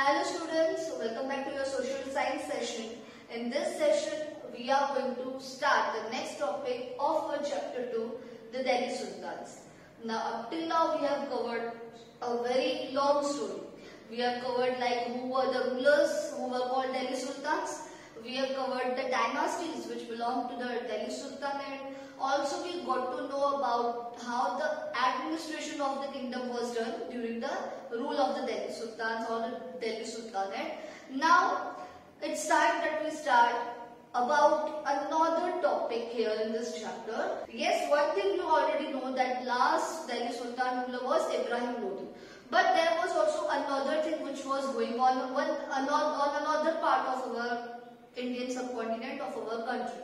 Hello students, welcome back to your social science session. In this session, we are going to start the next topic of our chapter 2, the Delhi Sultans. Now, up till now, we have covered a very long story. We have covered like who were the rulers who were called Delhi Sultans. We have covered the dynasties which belong to the Delhi Sultanate. Also, we got to know about how the administration of the kingdom was done during the rule of the Delhi Sultans or the Delhi Sultanate. Now, it's time that we start about another topic here in this chapter. Yes, one thing you already know that last Delhi Sultan ruler was Ibrahim Lodi. But there was also another thing which was going on another part of our Indian subcontinent of our country.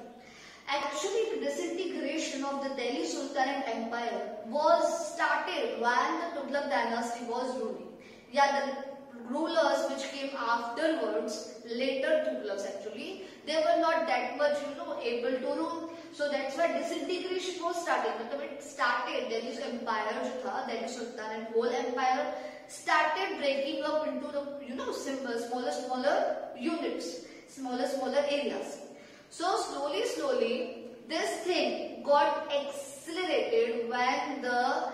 Actually, the disintegration of the Delhi Sultanate Empire was started when the Tughlaq dynasty was ruling. Yeah, the rulers which came afterwards, later Tughlaqs actually, they were not that much, able to rule. So that's why disintegration was started. It started, Delhi's empire, Delhi Sultanate whole empire started breaking up into the, smaller units, smaller areas. So slowly, this thing got accelerated when the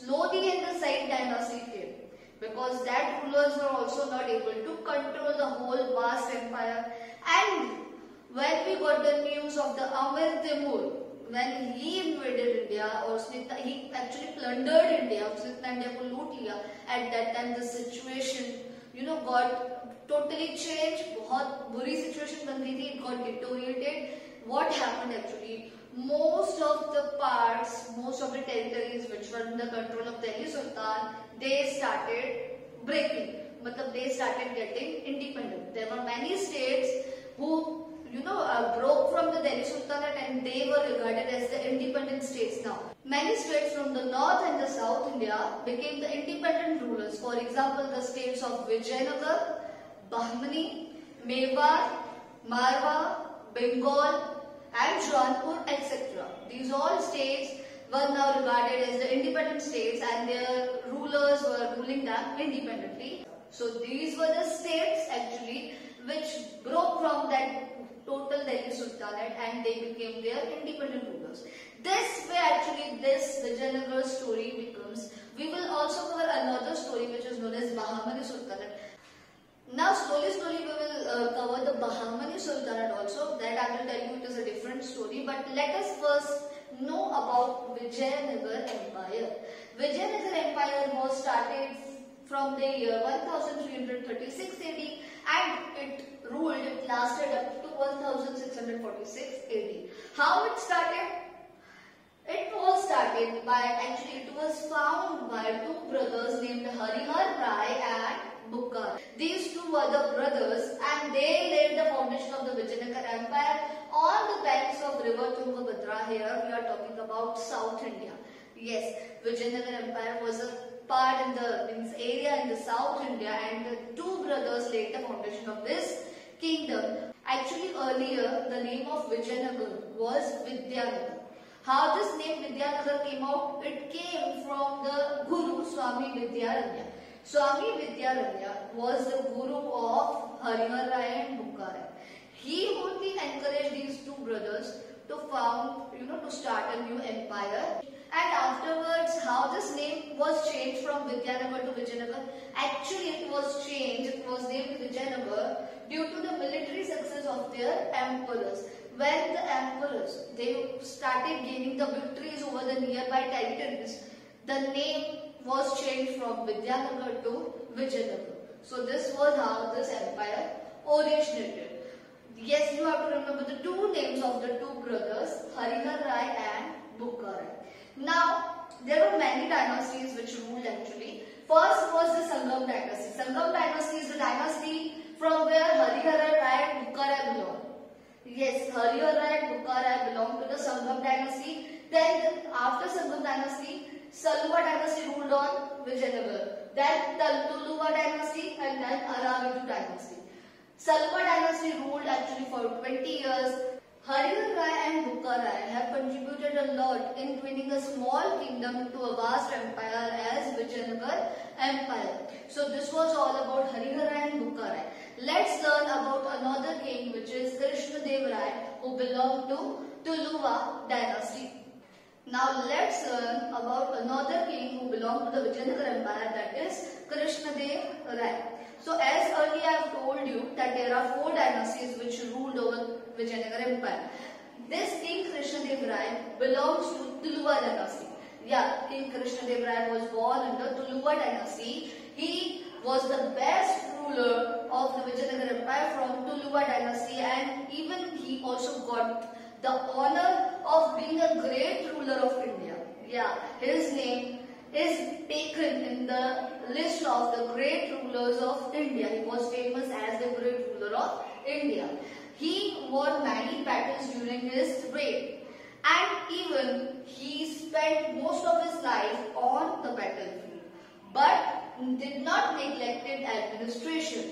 Lodi and the Said dynasty came. Because that rulers were also not able to control the whole vast empire. And when we got the news of the Amir Timur, when he invaded India, or he actually plundered India, at that time the situation, got totally changed. बहुत बुरी situation बन गई थी. It got deteriorated. What happened actually? Most of the parts, most of the territories which were in the control of Delhi Sultan, they started breaking. They started getting independent. There were many states who broke from the Delhi Sultanate and they were regarded as the independent states now. Many states from the north and the south India became the independent rulers. For example, the states of Vijayanagar, Bahmani, Mewar, Marwa, Bengal and Jaunpur, etc. These all states were now regarded as the independent states and their rulers were ruling them independently. So these were the states actually which broke from that total Delhi Sultanate and they became their independent rulers. This way actually this Vijayanagar story becomes. We will also cover another story which is known as Bahmani Sultanate. Now slowly we will cover the Bahmani Sultanate also. That I will tell you it is a different story. But let us first know about Vijayanagar Empire. Vijayanagar Empire was started from the year 1336 AD and it lasted up to 1646 AD. How it started? It was found by two brothers named Harihar Rai and Bukkar. These two were the brothers and they laid the foundation of the Vijayanagar Empire on the banks of river Tungabhadra. Here we are talking about South India. Yes, Vijayanagar Empire was a part in this area in the South India and the two brothers laid the foundation of this kingdom. Actually earlier the name of Vijayanagar was Vidyanagar. How this name Vidyanagar came out? It came from the Guru Swami Vidyaranya. Swami Vidyaranya was the Guru of Harihar Rai and Bukkar Rai. He only encouraged these two brothers to found, to start a new empire. And afterwards, how this name was changed from Vidyanagar to Vijayanagar? Actually, it was changed. It was named Vijayanagar due to the military success of their emperors. When the emperors they started gaining the victories over the nearby territories, the name was changed from Vidyanagar to Vijayanagar. So this was how this empire originated. Yes, you have to remember the two names of the two brothers, Harihar Rai and Bukkar Rai. Now, there were many dynasties which ruled actually. First was the Sangam dynasty. Sangam dynasty is the dynasty from where Harihar Rai and Bukkar Rai belong. Yes, Harihar Rai and Bukkar Rai belong to the Sangam dynasty. Then after Sangam dynasty, Saluva dynasty ruled on Vijayanagar. Then Tuluva dynasty and then Aravidu dynasty. Saluva dynasty ruled actually for 20 years. Harihar Rai and Bukkar Rai have contributed a a lot in twinning a small kingdom into a vast empire as Vijayanagar Empire. So this was all about Harihara and Bukka Rai. Let's learn about another king, which is Krishna Dev Rai, who belonged to Tuluva dynasty. Now let's learn about another king who belonged to the Vijayanagar Empire, that is Krishna Dev Rai. So as earlier I have told you that there are 4 dynasties which ruled over Vijayanagar Empire. This King Krishna Dev Rai belongs to Tuluva dynasty. Yeah, King Krishna Dev Rai was born under Tuluva dynasty. He was the best ruler of the Vijayanagar Empire from Tuluva dynasty, and even he also got the honor of being a great ruler of India. Yeah, his name is taken in the list of the great rulers of India. He was famous as the great ruler of India. He won many battles during his reign, and even he spent most of his life on the battlefield, but did not neglect administration.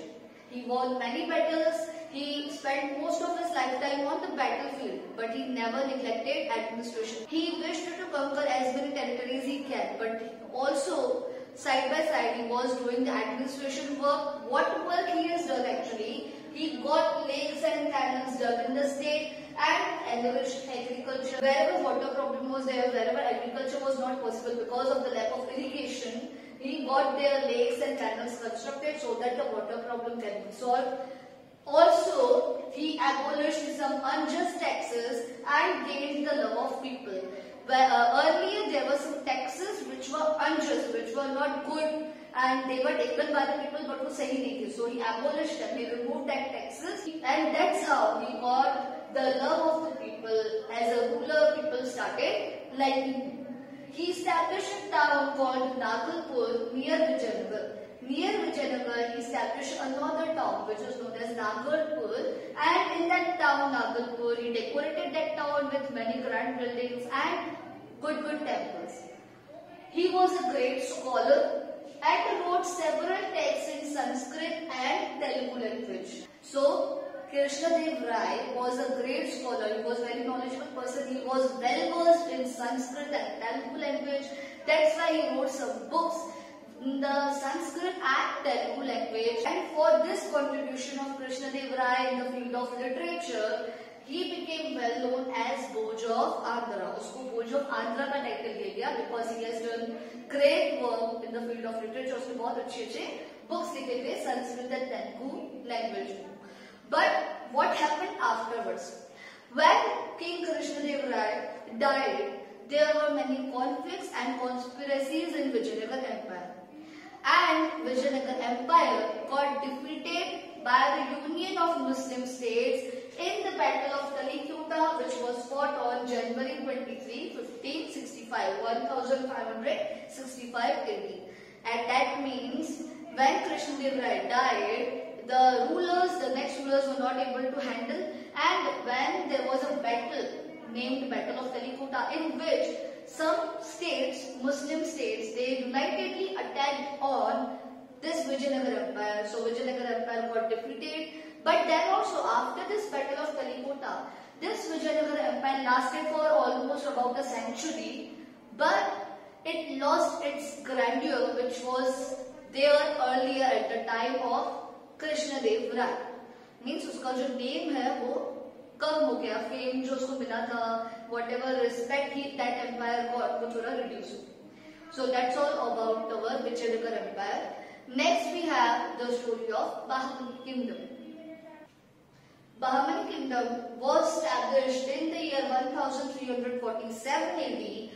He won many battles. He spent most of his lifetime on the battlefield, but he never neglected administration. He wished to conquer as many territories he can, but also side by side he was doing the administration work. What work he has done actually? He got lakes and canals dug in the state and encouraged agriculture. Wherever water problem was there, wherever agriculture was not possible because of the lack of irrigation, he got their lakes and canals constructed so that the water problem can be solved. Also, he abolished some unjust taxes and gained the love of people. Earlier there were some taxes which were unjust, which were not good, and they were taken by the people but who sahi nahi the. So he abolished them, he removed that taxes, and that's how he got the love of the people. As a ruler, people started liking him. He established a town called Nagalpur near Vijayanagar. Near Vijayanagar, he established another town which was known as Nagarpur, and in that town Nagalpur, he decorated that town with many grand buildings and good temples. He was a great scholar and wrote several texts in Sanskrit and Telugu language. So Krishna Dev Rai was a great scholar. He was a very knowledgeable person. He was well versed in Sanskrit and Telugu language. That's why he wrote some books in the Sanskrit and Telugu language. And for this contribution of Krishna Dev Rai in the field of literature, he became well known as Bhoj of Andhra. उसको Bhoj of Andhra का title दे दिया because he has done great work in the field of literature. उसने बहुत अच्छे books लिखे थे Sanskrit and Telugu language. But what happened afterwards? When King Krishna Dev Rai died, there were many conflicts and conspiracies in Vijayanagar Empire. And Vijayanagar Empire got defeated by the union of Muslim states in the Battle of Talikuta, which was fought on January 23, 1565, 1565 AD. And that means when Krishna Dev Rai died, the next rulers were not able to handle, and when there was a battle named Battle of Talikuta, in which some states, Muslim states, they unitedly attacked on this Vijayanagar Empire. So Vijayanagar Empire got defeated. But then also after this Battle of Talikuta, this Vijayanagar Empire lasted for almost about a century, but it lost its grandeur which was there earlier at the time of Krishna Dev Rai. Means उसका जो name है वो कम हो गया, fame जो उसको मिला था, whatever respect that empire got, वो थोड़ा reduce हो. So that's all about our Vijayanagar Empire. Next we have the story of Bahmani Kingdom. Bahmani Kingdom was established in the year 1347 AD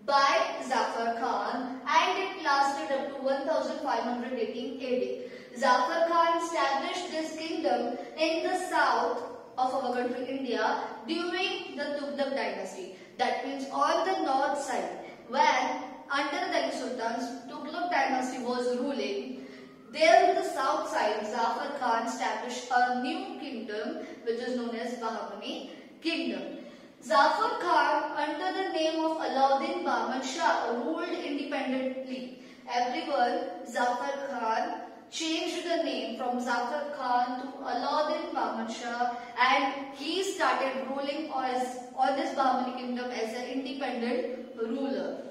by Zafar Khan, and it lasted up to 1518 AD. Zafar Khan established this kingdom in the south of our country India during the Tughlaq dynasty. That means on the north side, when under the Delhi Sultans, Tughlaq dynasty was ruling. There on the south side, Zafar Khan established a new kingdom which is known as Bahmani Kingdom. Zafar Khan, under the name of Alauddin Bahman Shah, ruled independently. Everyone, Zafar Khan changed the name from Zafar Khan to Alauddin Bahman Shah, and he started ruling as on this Bahmani kingdom as an independent ruler.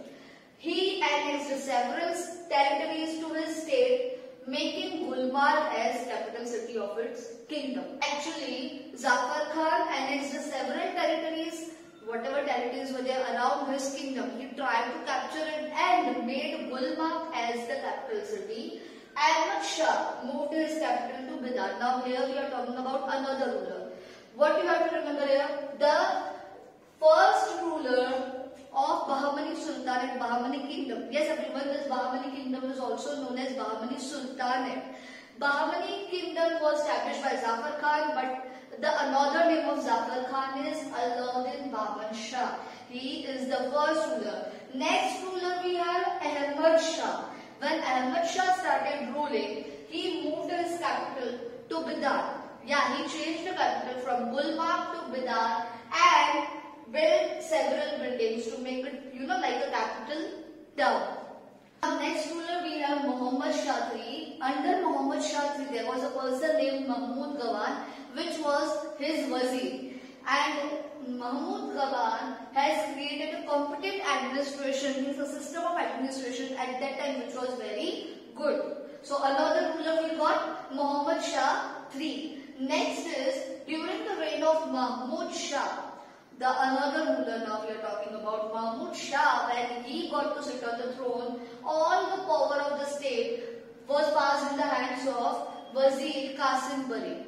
He annexed several territories to his state, making Gulmarg as capital city of its kingdom. Actually, Zafar Khan annexed several territories, whatever territories were there around his kingdom. He tried to capture it and made Gulmarg as the capital city. Ahmad Shah moved his capital to Bidar. Now here we are talking about another ruler. What you have to remember here, the first ruler of Bahmani Sultanate, Bahmani kingdom. Yes everyone, this Bahmani kingdom is also known as Bahmani Sultanate. Bahmani kingdom was established by Zafar Khan, but the another name of Zafar Khan is Alauddin Baban Shah. He is the first ruler. Next ruler we have Ahmad Shah. When Ahmad Shah started ruling, he moved his capital to Bidar. Yeah, he changed the capital from Gulmarg to Bidar and built several buildings to make it, like a capital town. Next ruler we have Muhammad Shah III. Under Muhammad Shah III, there was a person named Mahmud Gawan, which was his wazir. And Mahmud Gawan has created a competent administration, means a system of administration at that time which was very good. So another ruler we got Muhammad Shah III. Next is during the reign of Mahmud Shah. The another ruler now we are talking about, Mahmud Shah, when he got to sit on the throne, all the power of the state was passed in the hands of Wazir Qasim Bari.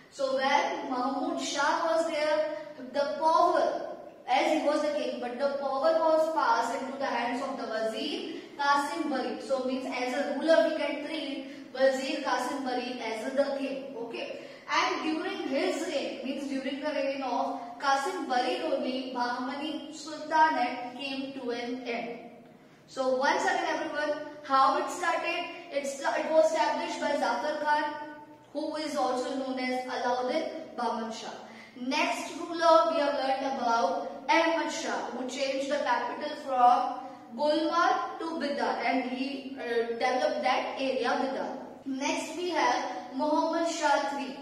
So when Mahmud Shah was there, the power, as he was the king, but the power was passed into the hands of the Wazir Qasim Bari. So means as a ruler we can treat Wazir Qasim Bari as the king. Okay. And during his reign, means during the reign of Qasim Bari only, Bahmani Sultanate came to an end. So once again everyone, how it started? It was established by Zafar Khan, who is also known as Alauddin Baban Shah. Next ruler we have learned about Ahmad Shah, who changed the capital from Gulmarg to Bidar and he developed that area Bidar. Next we have Muhammad Shah III.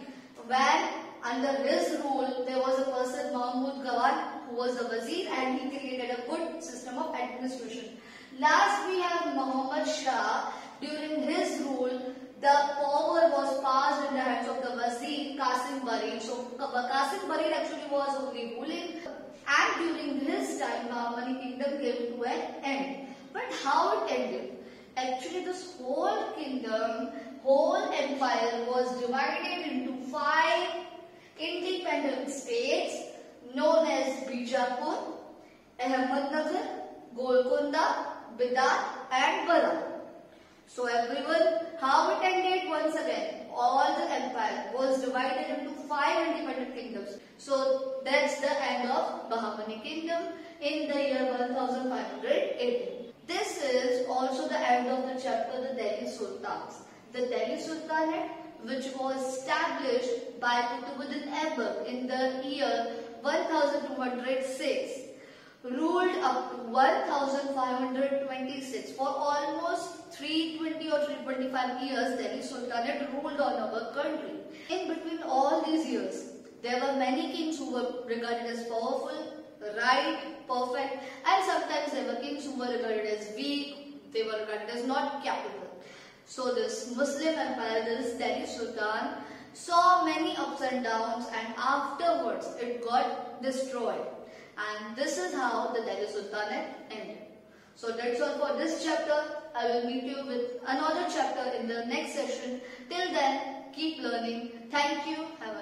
When under his rule there was a person Mahmud Gawan who was the wazir and he created a good system of administration. Last we have Muhammad Shah. During his rule the power was passed in the hands of the wazir Qasim Bari. So Qasim Bari actually was only ruling, and during his time Bahmani kingdom came to an end. But how it ended? Actually this whole kingdom, whole empire was divided into 5 independent states known as Bijapur, Ahmednagar, Golconda, Bidar and Bara. So everyone, how it ended? Once again, all the empire was divided into 5 independent kingdoms. So that's the end of Bahmani kingdom in the year 1518. This is also the end of the chapter, the Delhi Sultans. The Delhi Sultanate, which was established by Qutbuddin Aibak in the year 1206, ruled up to 1526. For almost 320 or 325 years, Delhi Sultanate ruled on our country. In between all these years, there were many kings who were regarded as powerful, right, perfect, and sometimes there were kings who were regarded as weak, they were regarded as not capable. So this Muslim empire, this Delhi Sultan, saw many ups and downs and afterwards it got destroyed. And this is how the Delhi Sultanate ended. So that's all for this chapter. I will meet you with another chapter in the next session. Till then, keep learning. Thank you. Have a